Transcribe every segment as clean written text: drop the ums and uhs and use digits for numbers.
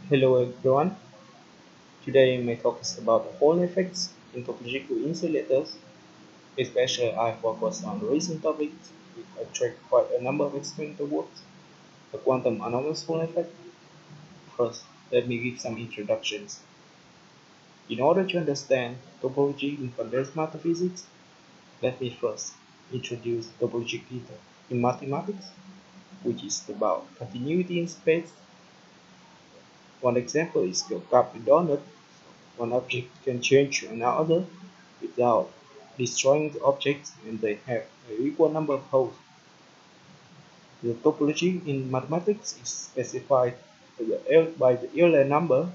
Hello everyone. Today my talk is about the Hall effects in topological insulators. Especially I focus on recent topics which attract quite a number of experimental works. The Quantum Anomalous Hall effect. First, let me give some introductions. In order to understand topology in condensed matter physics, let me first introduce topology in mathematics, which is about continuity in space. One example is the cup donut. One object can change to another without destroying the objects, and they have an equal number of holes. The topology in mathematics is specified by the Euler number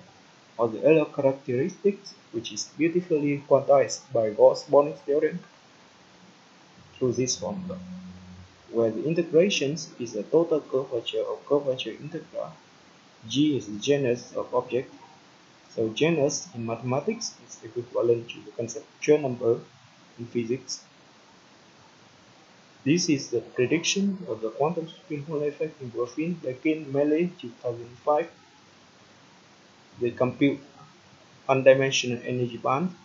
or the Euler characteristics, which is beautifully quantized by Gauss-Bonnet theorem through this formula, where the integrations is the total curvature of curvature integral. G is the genus of object. So genus in mathematics is equivalent to the conceptual number in physics. This is the prediction of the quantum spin Hall effect in graphene back in May 2005. They compute one-dimensional energy band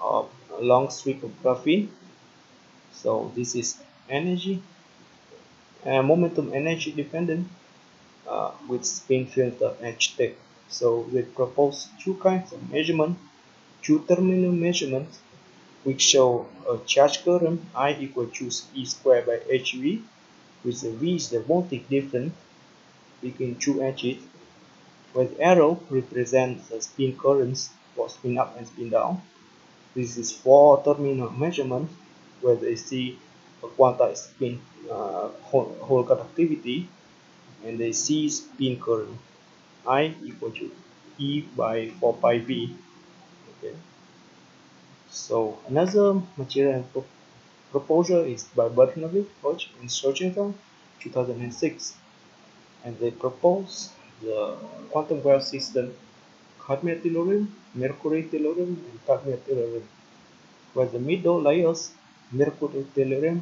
of a long strip of graphene. So this is energy and momentum energy dependent with spin filter H tech. So they propose two kinds of measurement, two terminal measurements, which show a charge current I equal to E squared by HV, with the V is the voltage difference between two edges, where the arrow represents the spin currents for spin up and spin down. This is four terminal measurements where they see a quantized spin Hall conductivity, and they see spin current I equal to E by 4 pi V. Okay. So another material proposal is by Bernoulli, Hodge, and Sojetal, 2006, and they propose the quantum graph system cadmium tellurium, mercury tellurium, and cadmium tellurium, where the middle layers, mercury tellurium,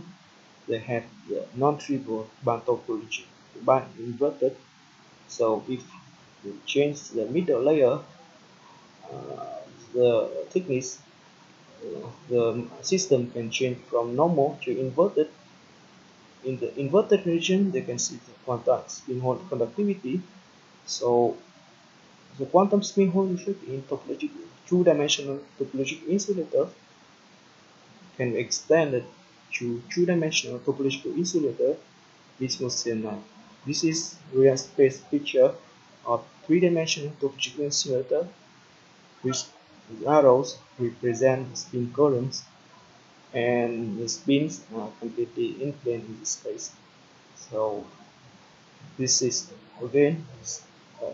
they have the non-trivial band topology, the band inverted. So if you change the middle layer, the thickness the system can change from normal to inverted. In the inverted region, they can see the quantum spin Hall conductivity. So the quantum spin Hall effect in topological two-dimensional topological insulator can be extended to two-dimensional topological insulator with Mosena. This is real space picture of three-dimensional topological insulator, which the arrows represent the spin currents and the spins are completely in plane in this space. So this is again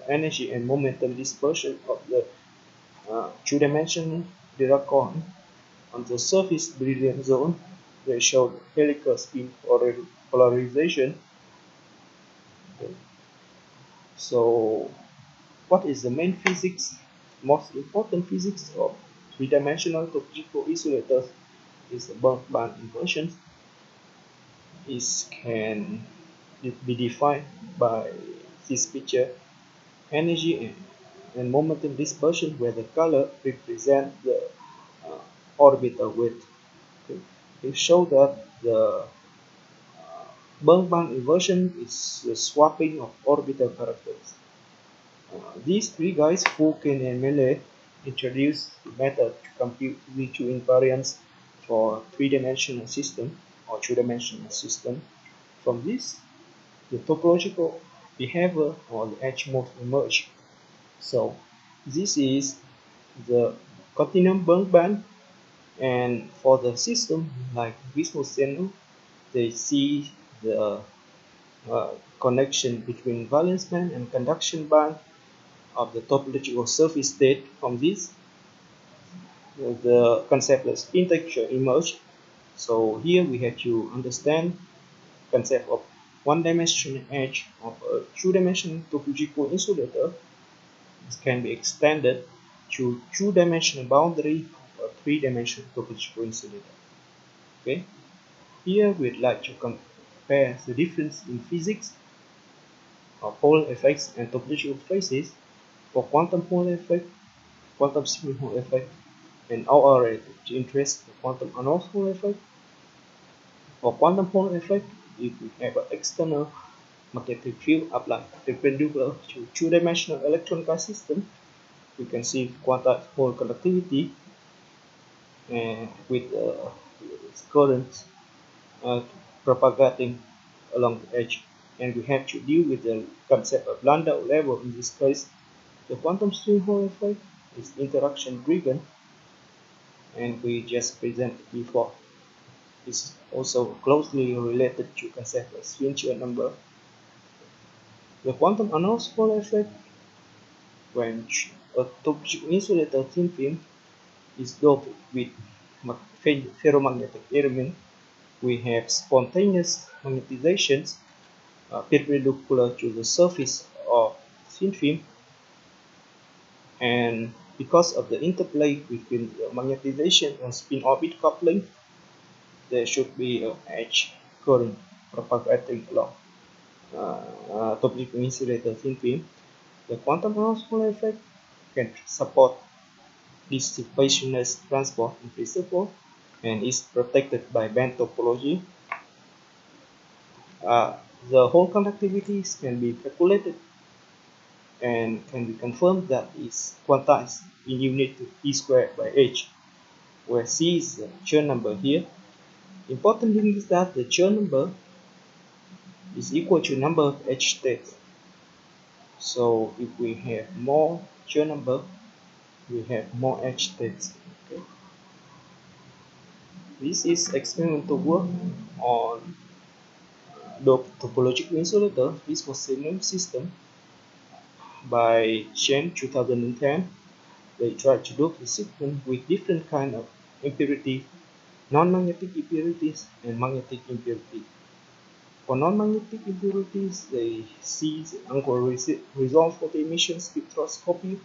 energy and momentum dispersion of the two-dimensional Dirac cone on the surface brilliant zone. They show helical spin polarization. Okay. So what is the main physics? Most important physics of three-dimensional topological insulators is the bulk band inversion. Is can be defined by this picture: energy and momentum dispersion, where the color represents the orbital width. Okay. It shows that the bulk band inversion is the swapping of orbital characters. These three guys, Foucault and Meillet, introduced the method to compute V2 invariance for three-dimensional system or two-dimensional system. From this, the topological behavior or the edge mode emerge. So this is the continuum bulk band, and for the system like Vismo-Zeno, they see the connection between valence band and conduction band of the topological surface state. From this, the concept of spin texture emerge. So here we have to understand concept of one-dimensional edge of a two-dimensional topological insulator. This can be extended to two-dimensional boundary of a three-dimensional topological insulator. Okay. Here we'd like to compare the difference in physics of Hall effects and topological phases for quantum Hall effect, quantum spin Hall effect, and our area to interest the quantum anomalous Hall effect. For quantum Hall effect, if we have an external magnetic field applied perpendicular to two-dimensional electron gas system, we can see quantized Hall conductivity and with currents propagating along the edge, and we have to deal with the concept of Landau level. In this case, the quantum string Hall effect is interaction driven, and we just presented before. It's also closely related to concept of spin shear number. The quantum anomalous Hall effect, when a topological insulator thin film is doped with ferromagnetic element, we have spontaneous magnetizations perpendicular to the surface of thin film, and because of the interplay between the magnetization and spin orbit coupling, there should be an edge current propagating along topological insulator thin film. The quantum anomalous Hall effect can support dissipationless transport in principle and is protected by band topology. The Hall conductivities can be calculated and can be confirmed that is quantized in unit to E squared by H, where C is the Chern number here. Important thing is that the Chern number is equal to number of H states. So if we have more Chern number, we have more H states. Okay. This is experimental work on the topological insulator. This was a new system by Chen 2010. They tried to do the system with different kind of impurity, non-magnetic impurities and magnetic impurity. For non-magnetic impurities, they see the uncovered resolve for the emission spectroscopy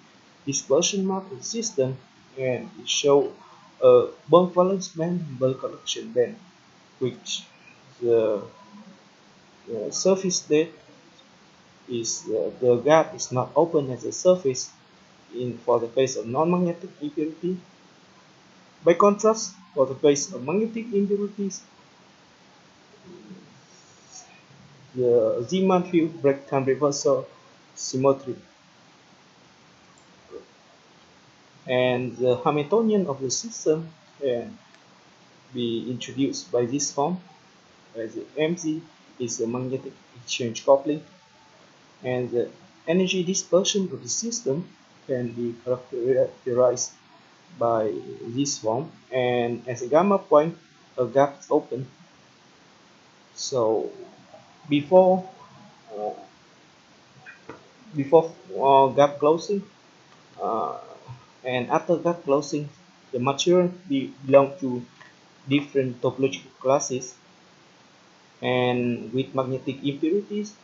dispersion matrix system, and it shows a bulk valence band and bulk collection band, which the surface state is the gap is not open as a surface for the case of non-magnetic impurity. By contrast, for the case of magnetic impurities, the Zeeman field break time reversal symmetry, and the Hamiltonian of the system can be introduced by this form, as the Mz is the magnetic exchange coupling, and the energy dispersion of the system can be characterized by this form, and as a gamma point, a gap is open. So before gap closing and after gap closing, the material belong to different topological classes, and with magnetic impurities,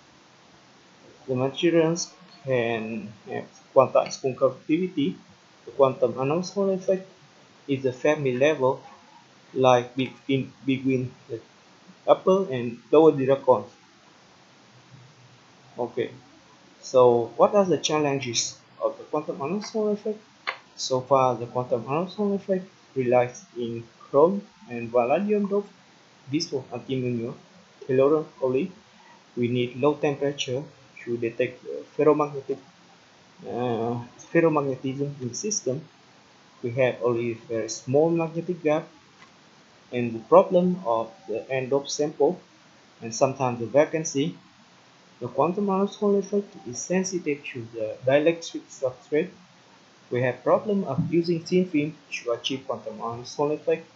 the materials can have quantized conductivity. The quantum anomalous Hall effect is a Fermi level like between the upper and lower Dirac. Okay, so what are the challenges of the quantum anomalous Hall effect? So far, the quantum anomalous Hall effect relies in chrome and vanadium dope. This was antimony telluride only. We need low temperature to detect ferromagnetism in the system. We have only a very small magnetic gap, and the problem of the end-up sample and sometimes the vacancy. The quantum anomalous Hall effect is sensitive to the dielectric substrate. We have problem of using thin film to achieve quantum anomalous Hall effect.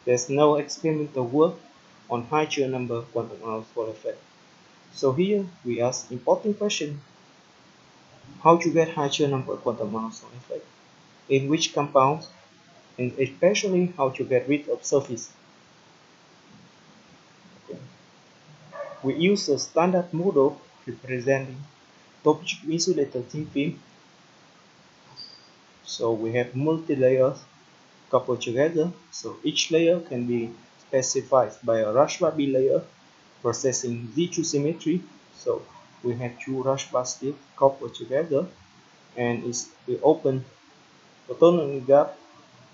There's no experimental work on high Chern number quantum anomalous Hall effect. So here we ask important question: how to get high Chern number quantum anomalous Hall effect? In which compounds? And especially how to get rid of surface. Okay. We use a standard model representing topological insulator thin film. So we have multi-layers coupled together. So each layer can be specified by a Rashba layer processing Z2 symmetry. So we have two rush baskets coupled together, and we open autonomy gap.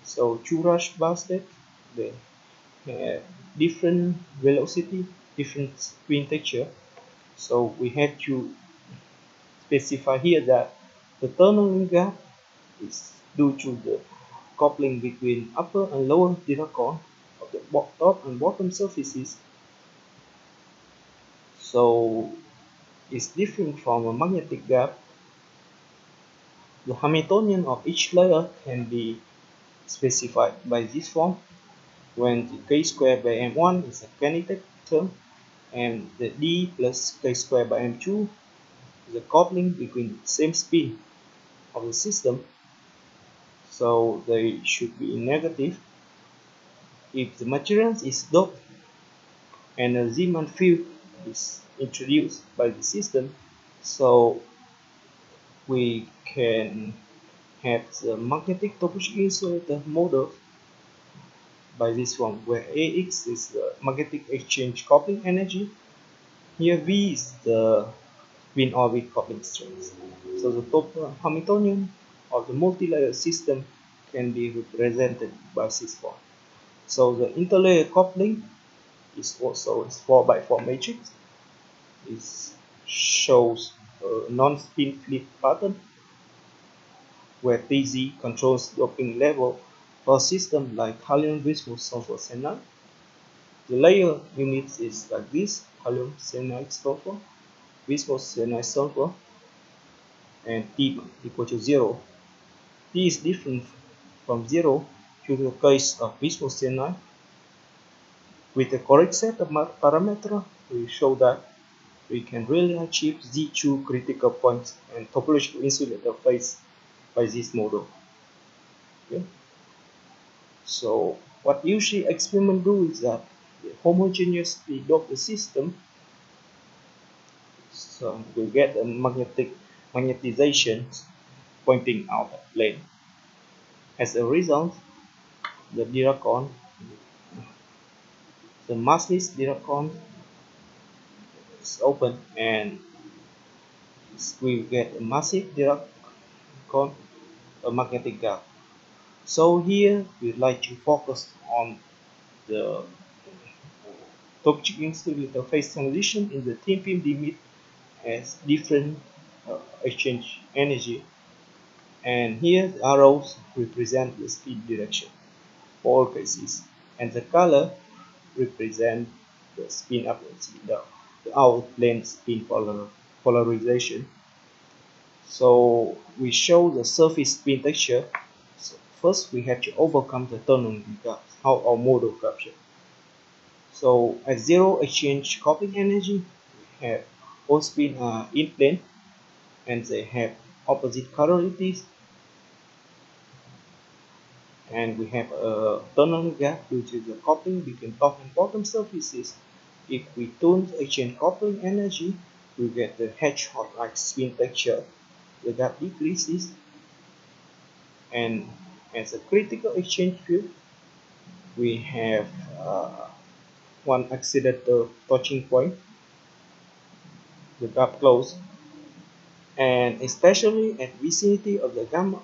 So two rush baskets, they have different velocity, different spin texture. So we have to specify here that the tunneling gap is due to the coupling between upper and lower Dirac of the top and bottom surfaces. So it's different from a magnetic gap. The Hamiltonian of each layer can be specified by this form, when the k squared by m1 is a kinetic term and the d plus k squared by m2 is a coupling between the same spin of the system. So they should be negative. If the material is doped and a Zeeman field is introduced by the system, so we can have the magnetic topological insulator model by this form, where AX is the magnetic exchange coupling energy. Here V is the spin orbit coupling strength. So the total Hamiltonian of the multi-layer system can be represented by this form. So the interlayer coupling is also a 4x4 matrix. It shows a non-spin flip pattern where Tz controls doping level for a system like helium viscous sulfur cyanide. The layer units is like this: helium cyanide sulfur, viscous cyanide sulfur, and T equal to 0. T is different from 0 to the case of viscous cyanide. With the correct set of parameters, we show that we can really achieve Z2 critical points and topological insulator phase by this model. Okay. So what usually experiments do is that they homogeneously dope the system, so we get a magnetization pointing out at plane. As a result, the Dirac, the massless Dirac is open, and we get a massive Dirac, a magnetic gap. So here we'd like to focus on the topological insulator phase transition in the thin film limit as different exchange energy, and here the arrows represent the speed direction for all cases, and the color represent the spin up and spin down, the out plane spin polarization. So we show the surface spin texture. So first we have to overcome the tunneling gap, how our model capture. So at zero exchange coupling energy, we have all spin are in plane and they have opposite colorities, and we have a tunneling gap due to the coupling between top and bottom surfaces. If we tune the exchange coupling energy, we get the hedgehog-like spin texture. The gap decreases, and as a critical exchange field, we have one accidental touching point, the gap close, and especially at vicinity of the gamma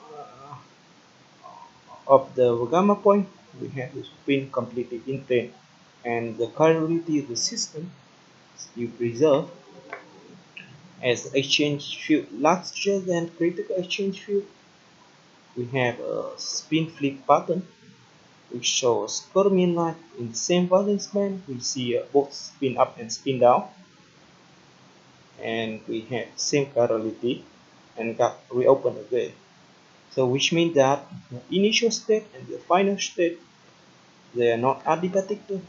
point, we have the spin completely in plane, and the colority of the system you preserve. As exchange field larger than critical exchange field, we have a spin flip pattern which shows Fermion line in the same valence band. We see both spin up and spin down, and we have same chirality and gap reopen again. So which means that the initial state and the final state, they are not adiabatically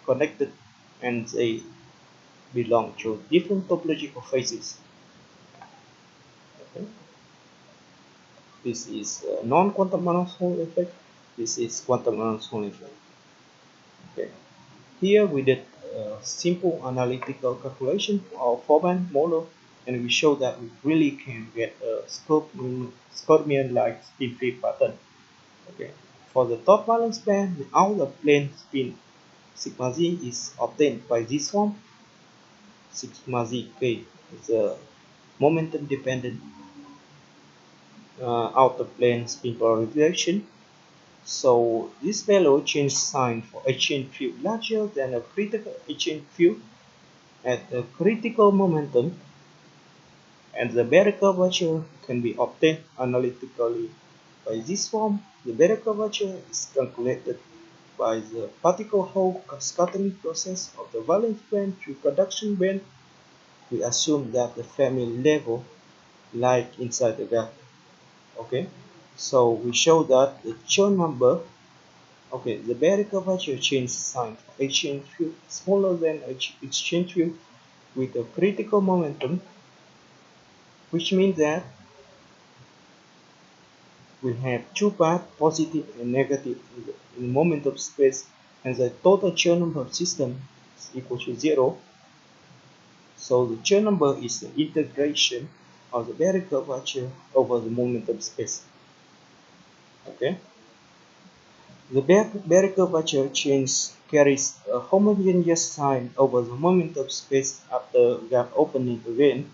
connected, and they belong to different topological phases. Okay. This is non-quantum anomalous Hall effect. This is quantum anomalous Hall effect. Okay. Here we did a simple analytical calculation for our four-band model, and we show that we really can get a Scorpion-like spin flip pattern. Okay. For the top valence band, the outer plane spin sigma z is obtained by this form, sigma z k is a momentum dependent outer plane spin polarization. So this value change sign for exchange field larger than a critical exchange field at a critical momentum, and the Bayer curvature can be obtained analytically. By this form, the Bayer curvature is calculated by the particle Hall scattering process of the valence band through conduction band. We assume that the family level lies inside the gap. Okay, so we show that the Chern number. Okay, the Bayer curvature change sign for exchange field smaller than exchange field with a critical momentum, which means that we have two paths, positive and negative, in momentum space, and the total Chern number of system is equal to 0. So the Chern number is the integration of the Bayer curvature over the momentum space. Okay. The Bayer curvature change carries a homogeneous sign over the momentum space after gap opening again,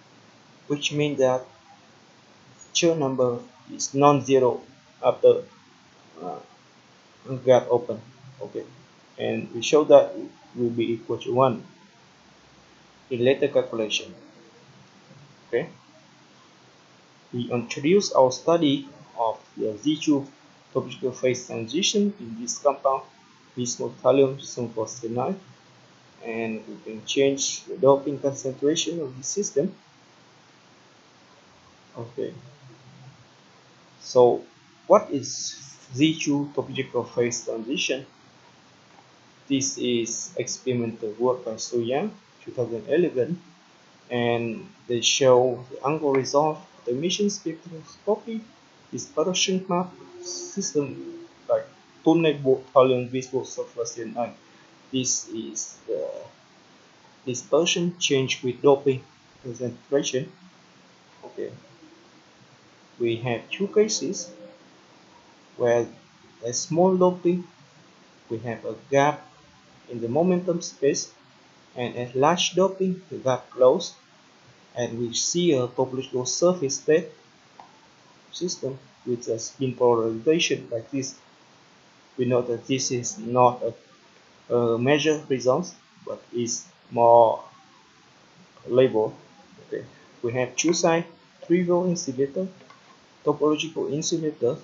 which means that Chern number is non-zero after gap open. Okay, and we show that it will be equal to 1 in later calculation. Okay, we introduce our study of the Z2 topological phase transition in this compound, bismuth thallium sulfur, and we can change the doping concentration of the system. Okay, so what is Z2 topological phase transition? This is experimental work by Su Yang, 2011, and they show the angle result of the emission spectroscopy dispersion map system like tunnel thallium bismuth sulfur cyanide. This is the dispersion change with doping concentration. Okay, we have two cases where a small doping, we have a gap in the momentum space, and at large doping, the gap closed, and we see a topological surface state system with a spin polarization like this. We know that this is not a measured result, but is more labeled. Okay, we have two sides, trivial insulator, topological insulator,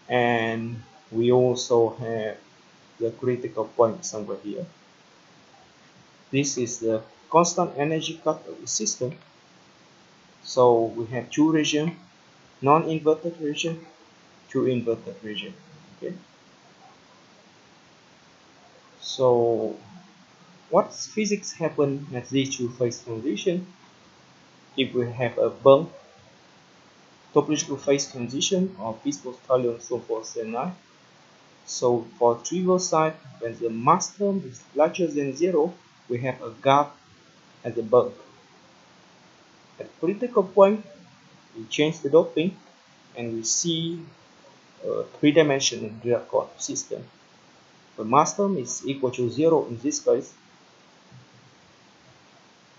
and we also have the critical point somewhere here. This is the constant energy cut of the system. So we have two regions, non-inverted region, two inverted region. Okay. So what physics happen at these two phase transition? If we have a bulk topological phase transition of bismuth thallium sulfur cyanide. So for trivial side, when the mass term is larger than 0, we have a gap at the bulk. At critical point, we change the doping and we see a three-dimensional Dirac system. The mass term is equal to 0 in this case.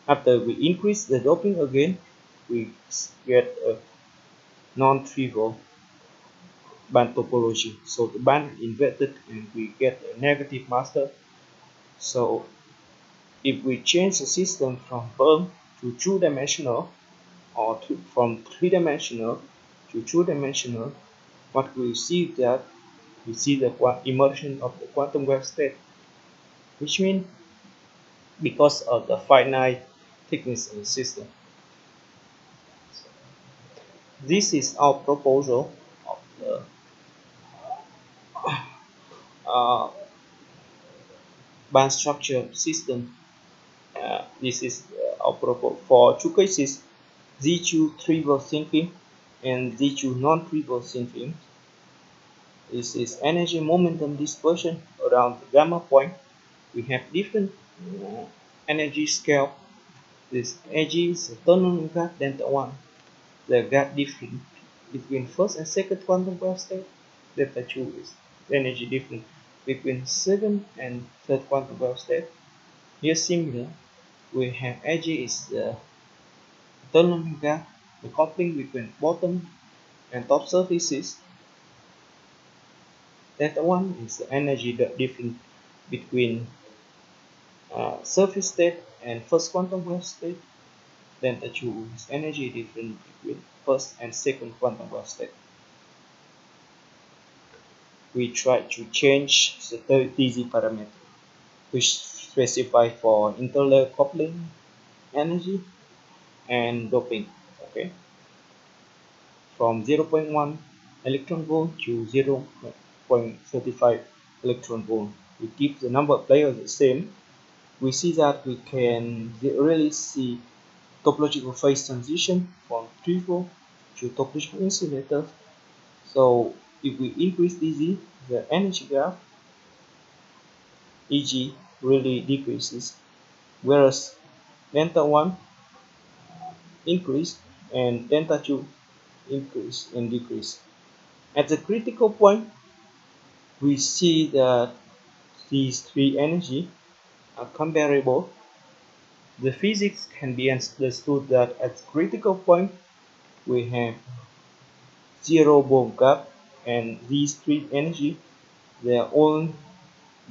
After we increase the doping again, we get a non-trivial band topology. So the band is inverted and we get a negative mass term. So if we change the system from bulk to two-dimensional, or from three-dimensional to two-dimensional, what we see that we see the immersion of the quantum wave state, which means because of the finite thickness of the system. This is our proposal of the band structure system. This is our proposal for two cases, Z2 trivial thinking and Z2 non-trivial thinking. This is energy momentum dispersion around the gamma point. We have different energy scale. This Ag is a tunnel gap delta 1. The gap difference between first and second quantum wave state. Delta 2 is energy difference between second and third quantum wave state. Here similar, we have Ag is the internal gap, the coupling between bottom and top surfaces. Delta 1 is the energy difference between surface state and first quantum wave state. Delta 2 is energy difference between first and second quantum wave state. We try to change the TZ parameter, which specify for interlayer coupling energy and doping. Okay, from 0.1 electron volt to 0.35 electron volt. We keep the number of layers the same. We see that we can really see topological phase transition from triple to topological insulator. So if we increase dz, the energy gap Eg really decreases, whereas delta 1 increase and delta 2 increase and decrease. At the critical point, we see that these three energy are comparable. The physics can be understood that at critical point we have zero Bohr gap, and these three energy, they are all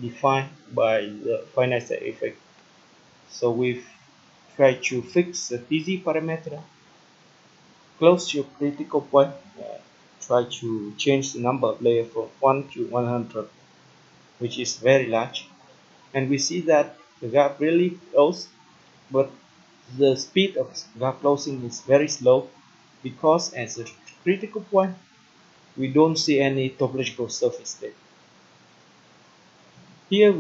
defined by the finite state effect. So we try to fix the TZ parameter close to critical point, try to change the number of layers from 1 to 100, which is very large, and we see that the gap really close, but the speed of gap closing is very slow because at the critical point we don't see any topological surface state. Here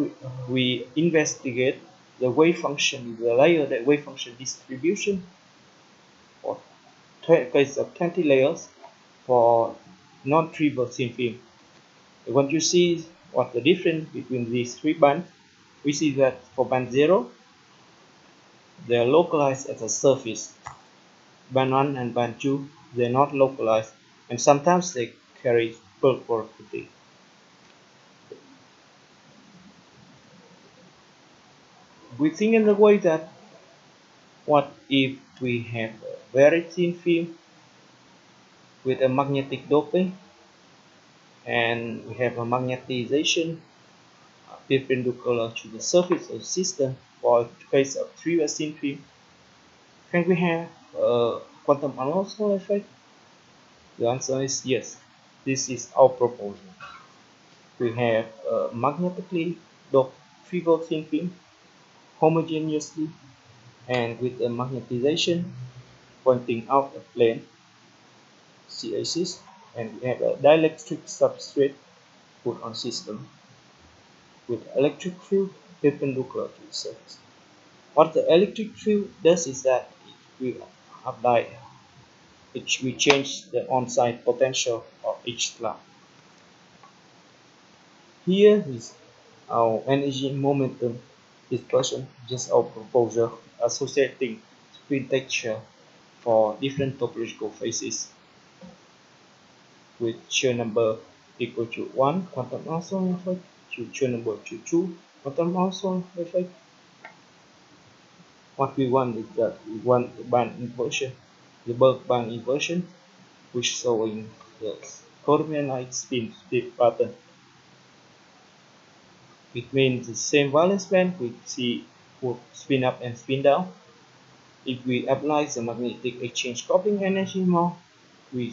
we investigate the wave function, the layer that wave function distribution for case of 20 layers for non-trivial thin film. When you see what the difference between these three bands, we see that for band 0, they are localized at the surface. Band 1 and band 2, they are not localized, and sometimes they carry bulk property. We think in the way that what if we have a very thin film with a magnetic doping, and we have a magnetization perpendicular to the surface of the system for the case of trivial thin film? Can we have a quantum anomalous Hall effect? The answer is yes. This is our proposal. We have a magnetically doped trivial thin film homogeneously and with a magnetization pointing out a plane C axis, and we have a dielectric substrate put on system with electric field perpendicular to the surface. What the electric field does is that we apply we change the on-site potential of each slab. Here is our energy momentum dispersion, just our proposal associating spin texture for different topological phases with shear number equal to 1 quantum anomalous Hall effect to shear number to 2 quantum anomalous Hall effect. What we want is that we want the band inversion, the bulk band inversion, which showing the Fermionic spin split pattern. It means the same valence band we see would spin up and spin down. If we apply the magnetic exchange coupling energy more, we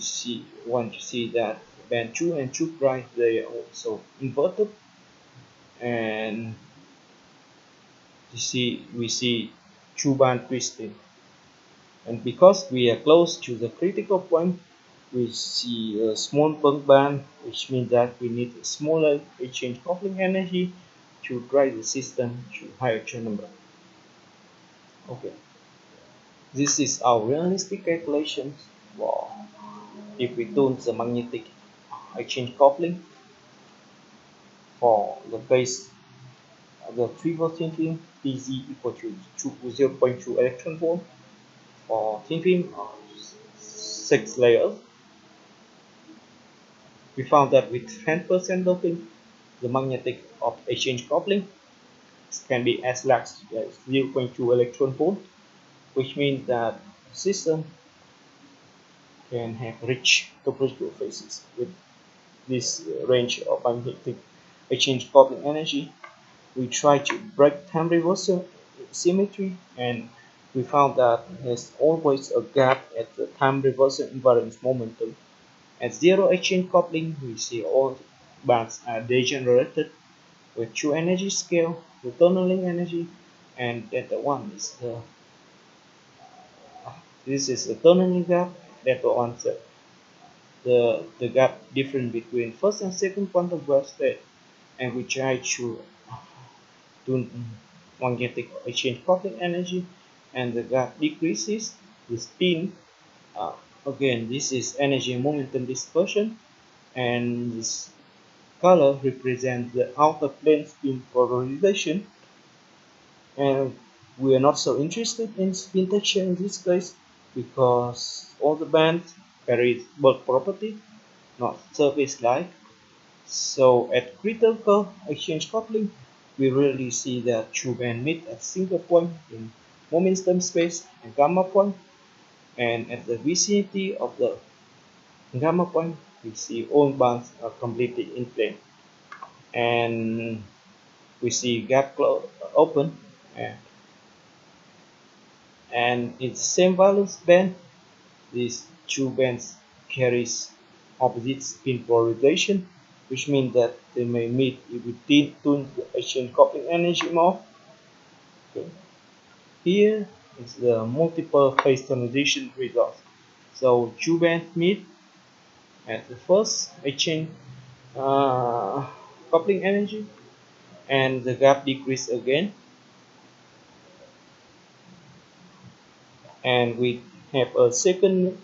want to see that band 2 and 2 prime, they are also inverted, and we see 2 band twisting. And because we are close to the critical point, we see a small bulk band, which means that we need a smaller exchange coupling energy to drive the system to higher shear number. Okay, this is our realistic calculations for if we tune the magnetic exchange coupling for the case of the trivial thin film Pz equal to 0.2 electron volt for thin film of 6 layers. We found that with 10% doping, the magnetic of exchange coupling can be as large as 0.2 electron volt, which means that system can have rich topological phases with this range of magnetic exchange coupling energy. We tried to break time reversal symmetry, and we found that there's always a gap at the time reversal invariance momentum. At zero exchange coupling, we see all bands are degenerated with true energy scale, the tunneling energy, and delta 1 is this is the tunneling gap. Delta 1 is the gap difference between first and second quantum wave state, and we try to magnetic exchange coupling energy, and the gap decreases the spin. uh, Again, this is energy and momentum dispersion, and this color represents the outer plane spin polarization, and we are not so interested in spin texture in this case because all the bands carry bulk property, not surface like. So at critical exchange coupling, we rarely see that two bands meet at single point in momentum space and gamma point, and at the vicinity of the gamma point, we see all bands are completely in plane, and we see gap open, and, and in the same valence band, these two bands carries opposite spin polarization, which means that they may meet if we tune the exchange coupling energy more. Okay. Here is the multiple phase transition result. So two bands meet at the first exchange coupling energy, and the gap decrease again, and we have a second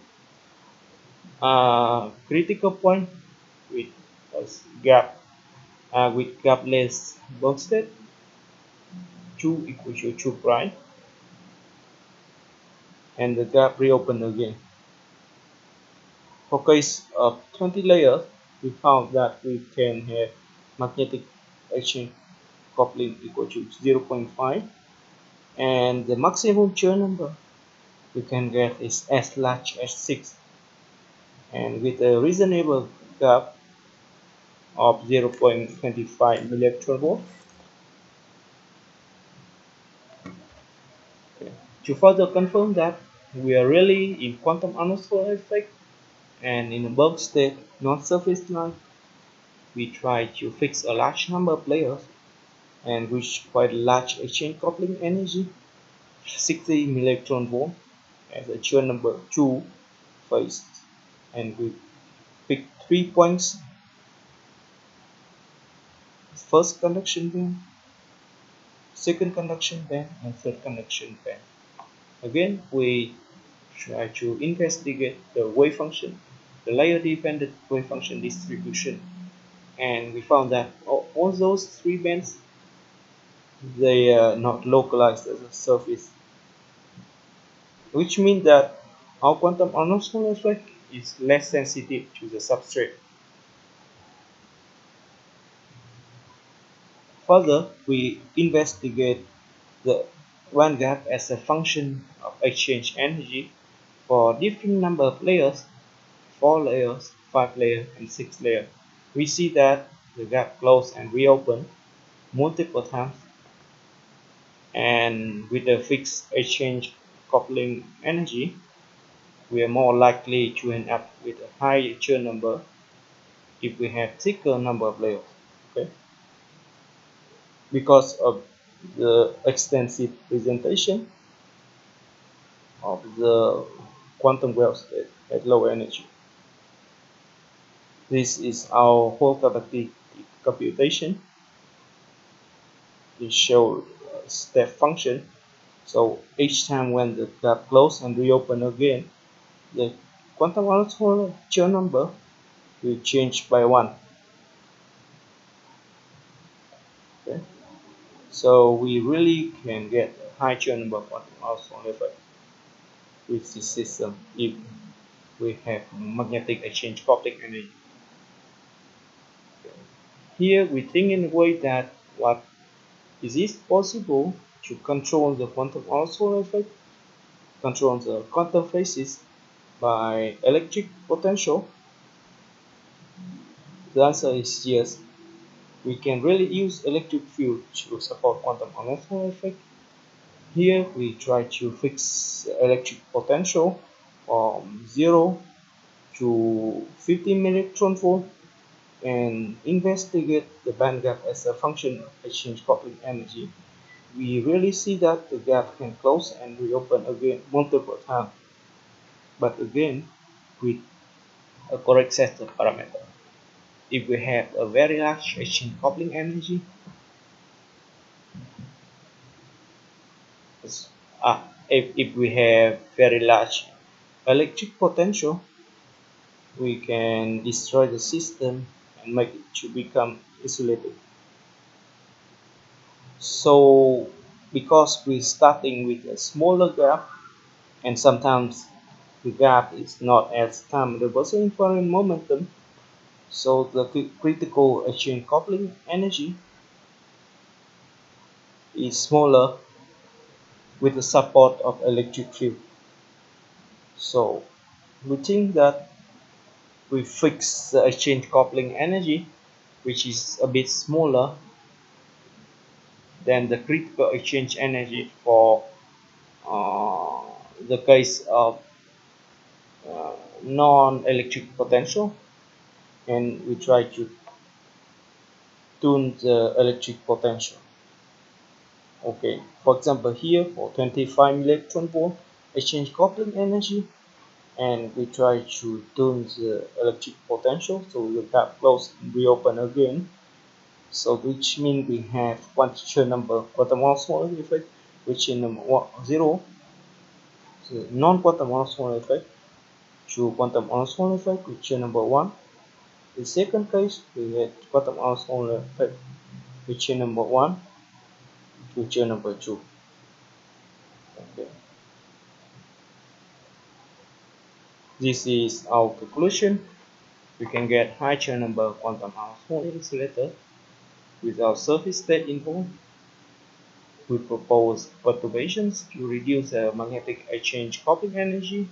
critical point with a gap with gapless bulk state 2 equals to 2 prime, and the gap reopen again. For case of 20 layers, we found that we can have magnetic exchange coupling equal to 0.5, and the maximum churn number we can get is as large as 6, and with a reasonable gap of 0.25 milli-electron volt. Okay. To further confirm that we are really in quantum anomalous Hall effect and in a bulk state, not surface line, we try to fix a large number of layers and reach quite large exchange coupling energy, 60 milli-electron volt as a churn number 2 phase, and we pick 3 points: first conduction band, second conduction band, and third conduction band. Again, we try to investigate the wave function, the layer dependent wave function distribution, and we found that all those three bands, they are not localized as a surface, which means that our quantum anomalous effect is less sensitive to the substrate. Further, we investigate the band gap as a function of exchange energy for different number of layers, 4 layers, 5 layers, and 6 layers. We see that the gap close and reopen multiple times, and with a fixed exchange coupling energy, we are more likely to end up with a higher churn number if we have thicker number of layers. Okay? Because of the extensive presentation of the quantum waves at low energy. This is our whole conductivity computation. It shows step function. So each time when the gap close and reopen again, the quantum anomalous Hall churn number will change by 1. Okay? So we really can get a high churn number quantum anomalous Hall effect with this system if we have magnetic exchange coupling energy. Here we think in a way that is it possible to control the quantum anomalous Hall effect control the quantum phases by electric potential? The answer is yes. We can really use electric field to support quantum anomalous Hall effect. Here we try to fix the electric potential from 0 to 15 electron volt and investigate the band gap as a function of exchange coupling energy. We really see that the gap can close and reopen again multiple times, but again with a correct set of parameters. If we have a very large exchange coupling energy, if we have very large electric potential, we can destroy the system and make it to become insulated. So because we're starting with a smaller gap, and sometimes the gap is not as time reversal invariant momentum, so the critical exchange coupling energy is smaller with the support of electric field. So we think that we fix the exchange coupling energy, which is a bit smaller than the critical exchange energy for the case of non-electric potential, and we try to tune the electric potential. Okay, for example here for 25 electron volt exchange coupling energy, and we try to tune the electric potential so the gap close and reopen again. So which means we have quantity number quantum anomalous Hall effect, which is number 0, so non-quantum anomalous Hall effect to quantum anomalous Hall effect, which is number 1. In second case, we had quantum anomalous Hall effect, which is number 1, which is number 2. Okay. This is our conclusion. We can get high Chern number quantum anomalous Hall insulator without surface state involved. We propose perturbations to reduce the magnetic exchange coupling energy.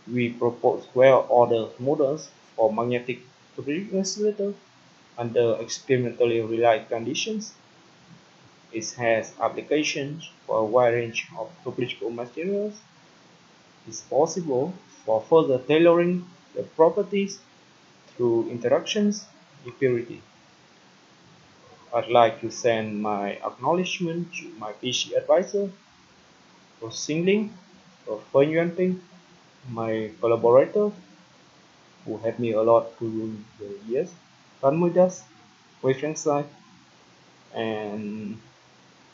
We propose well-ordered models for magnetic topological insulator under experimentally realized conditions. It has applications for a wide range of topological materials. It's possible for further tailoring the properties through interactions with purity. I'd like to send my acknowledgement to my PhD advisor, for Xingling, for Feng Yuanping, my collaborator, who helped me a lot during the years, Van Muidas, Wei Fengsai, and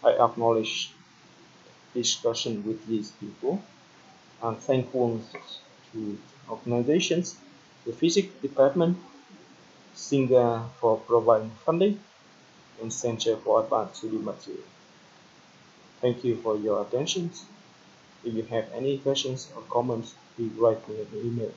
I acknowledge discussion with these people. I'm thankful to organizations, the physics department, Singa for providing funding, and Center for Advanced 2D Material. Thank you for your attention. If you have any questions or comments, please write me an email.